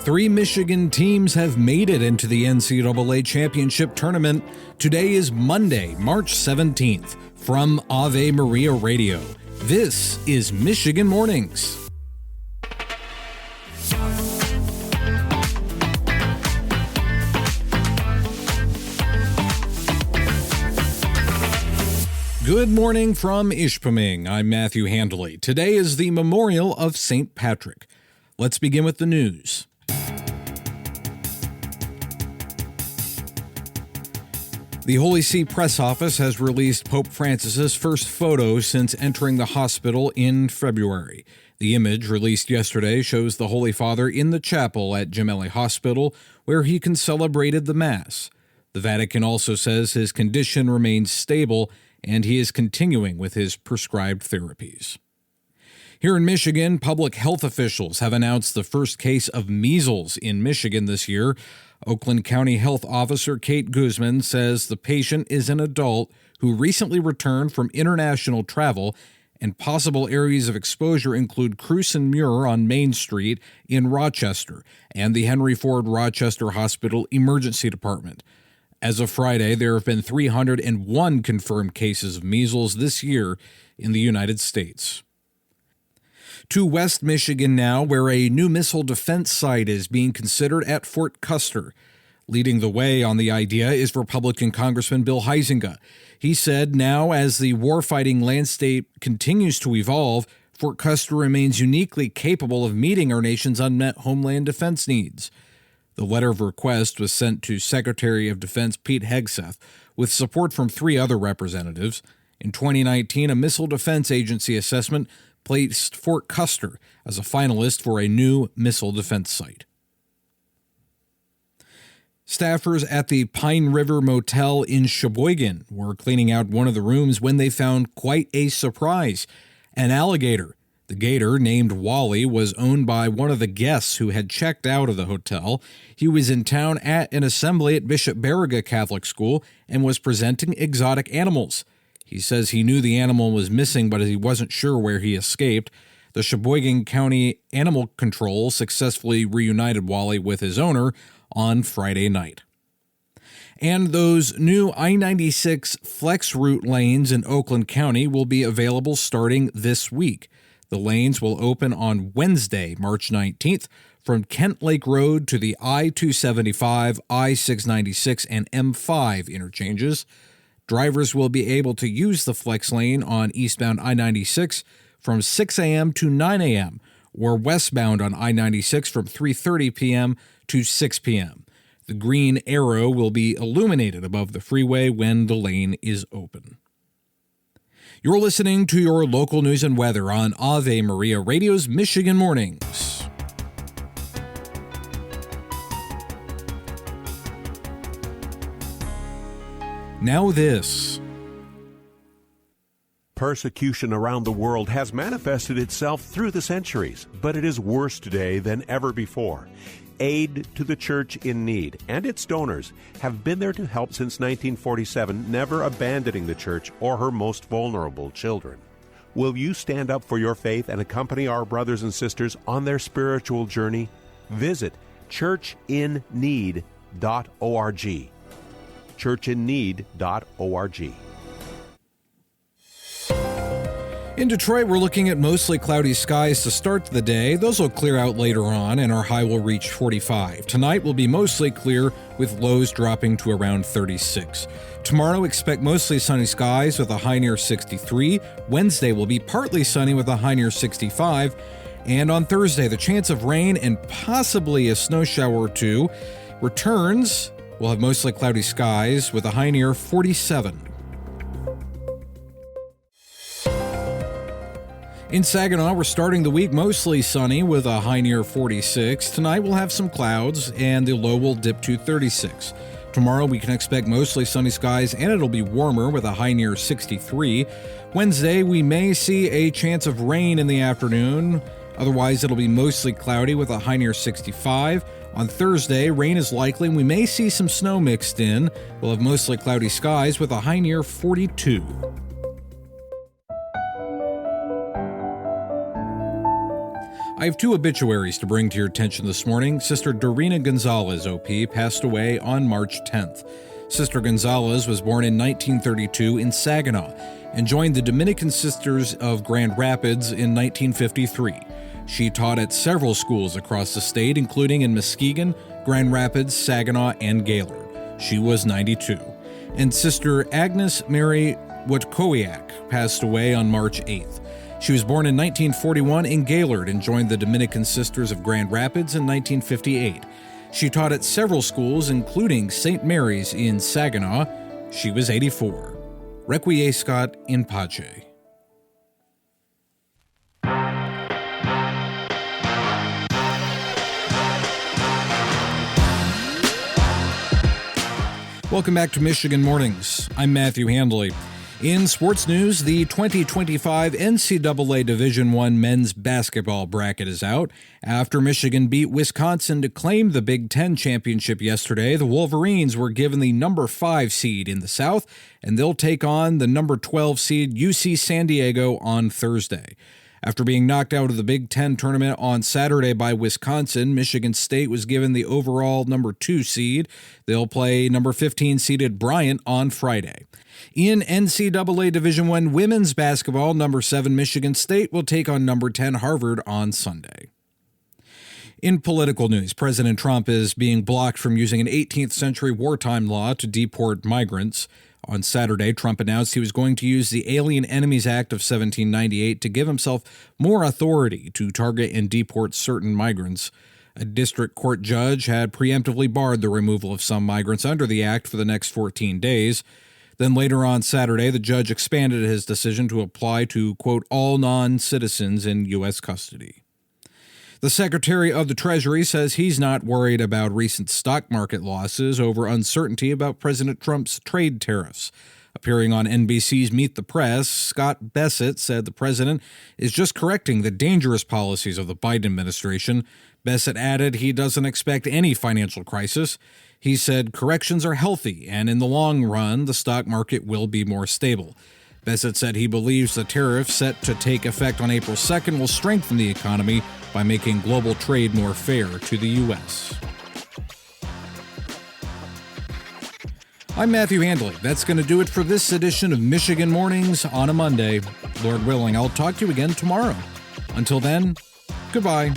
Three Michigan teams have made it into the NCAA Championship Tournament. Today is Monday, March 17th. From Ave Maria Radio, this is Michigan Mornings. Good morning from Ishpeming. I'm Matthew Handley. Today is the memorial of St. Patrick. Let's begin with the news. The Holy See Press Office has released Pope Francis's first photo since entering the hospital in February. The image, released yesterday, shows the Holy Father in the chapel at Gemelli Hospital, where he concelebrated the Mass. The Vatican also says his condition remains stable and he is continuing with his prescribed therapies. Here in Michigan, public health officials have announced the first case of measles in Michigan this year. Oakland County Health Officer Kate Guzman says the patient is an adult who recently returned from international travel, and possible areas of exposure include Cruz and Muir on Main Street in Rochester and the Henry Ford Rochester Hospital Emergency Department. As of Friday, there have been 301 confirmed cases of measles this year in the United States. To West Michigan now, where a new missile defense site is being considered at Fort Custer. Leading the way on the idea is Republican Congressman Bill Huizenga. He said now, as the warfighting landscape continues to evolve, Fort Custer remains uniquely capable of meeting our nation's unmet homeland defense needs. The letter of request was sent to Secretary of Defense Pete Hegseth, with support from three other representatives. In 2019, a Missile Defense Agency assessment placed Fort Custer as a finalist for a new missile defense site. Staffers at the Pine River Motel in Sheboygan were cleaning out one of the rooms when they found quite a surprise: an alligator. The gator, named Wally, was owned by one of the guests who had checked out of the hotel. He was in town at an assembly at Bishop Baraga Catholic School and was presenting exotic animals. He says he knew the animal was missing, but he wasn't sure where he escaped. The Sheboygan County Animal Control successfully reunited Wally with his owner on Friday night. And those new I-96 flex route lanes in Oakland County will be available starting this week. The lanes will open on Wednesday, March 19th, from Kent Lake Road to the I-275, I-696, and M5 interchanges. Drivers will be able to use the flex lane on eastbound I-96 from 6 a.m. to 9 a.m., or westbound on I-96 from 3:30 p.m. to 6 p.m. The green arrow will be illuminated above the freeway when the lane is open. You're listening to your local news and weather on Ave Maria Radio's Michigan Mornings. Now this. Persecution around the world has manifested itself through the centuries, but it is worse today than ever before. Aid to the Church in Need and its donors have been there to help since 1947, never abandoning the Church or her most vulnerable children. Will you stand up for your faith and accompany our brothers and sisters on their spiritual journey? Visit churchinneed.org. churchinneed.org. In Detroit, we're looking at mostly cloudy skies to start the day. Those will clear out later on, and our high will reach 45. Tonight will be mostly clear, with lows dropping to around 36. Tomorrow, expect mostly sunny skies with a high near 63. Wednesday will be partly sunny with a high near 65. And on Thursday, the chance of rain and possibly a snow shower or two returns. We'll have mostly cloudy skies with a high near 47. In Saginaw, we're starting the week mostly sunny with a high near 46. Tonight we'll have some clouds and the low will dip to 36. Tomorrow we can expect mostly sunny skies and it'll be warmer with a high near 63. Wednesday we may see a chance of rain in the afternoon. Otherwise it'll be mostly cloudy with a high near 65. On Thursday, rain is likely and we may see some snow mixed in. We'll have mostly cloudy skies with a high near 42. I have two obituaries to bring to your attention this morning. Sister Dorina Gonzalez, OP, passed away on March 10th. Sister Gonzalez was born in 1932 in Saginaw and joined the Dominican Sisters of Grand Rapids in 1953. She taught at several schools across the state, including in Muskegon, Grand Rapids, Saginaw, and Gaylord. She was 92. And Sister Agnes Mary Wojtkowiak passed away on March 8th. She was born in 1941 in Gaylord and joined the Dominican Sisters of Grand Rapids in 1958. She taught at several schools, including St. Mary's in Saginaw. She was 84. Requiescat in pace. Welcome back to Michigan Mornings. I'm Matthew Handley. In sports news, the 2025 NCAA Division I men's basketball bracket is out. After Michigan beat Wisconsin to claim the Big Ten championship yesterday, the Wolverines were given the number 5 seed in the South, and they'll take on the number 12 seed UC San Diego on Thursday. After being knocked out of the Big Ten tournament on Saturday by Wisconsin, Michigan State was given the overall number 2 seed. They'll play number 15 seeded Bryant on Friday. In NCAA Division I women's basketball, number 7 Michigan State will take on number 10 Harvard on Sunday. In political news, President Trump is being blocked from using an 18th century wartime law to deport migrants. On Saturday, Trump announced he was going to use the Alien Enemies Act of 1798 to give himself more authority to target and deport certain migrants. A district court judge had preemptively barred the removal of some migrants under the act for the next 14 days. Then later on Saturday, the judge expanded his decision to apply to, quote, all non-citizens in U.S. custody. The Secretary of the Treasury says he's not worried about recent stock market losses over uncertainty about President Trump's trade tariffs. Appearing on NBC's Meet the Press, Scott Bessent said the president is just correcting the dangerous policies of the Biden administration. Bessent added he doesn't expect any financial crisis. He said corrections are healthy, and in the long run, the stock market will be more stable. Bessent said he believes the tariff set to take effect on April 2nd will strengthen the economy by making global trade more fair to the U.S. I'm Matthew Handley. That's going to do it for this edition of Michigan Mornings on a Monday. Lord willing, I'll talk to you again tomorrow. Until then, goodbye.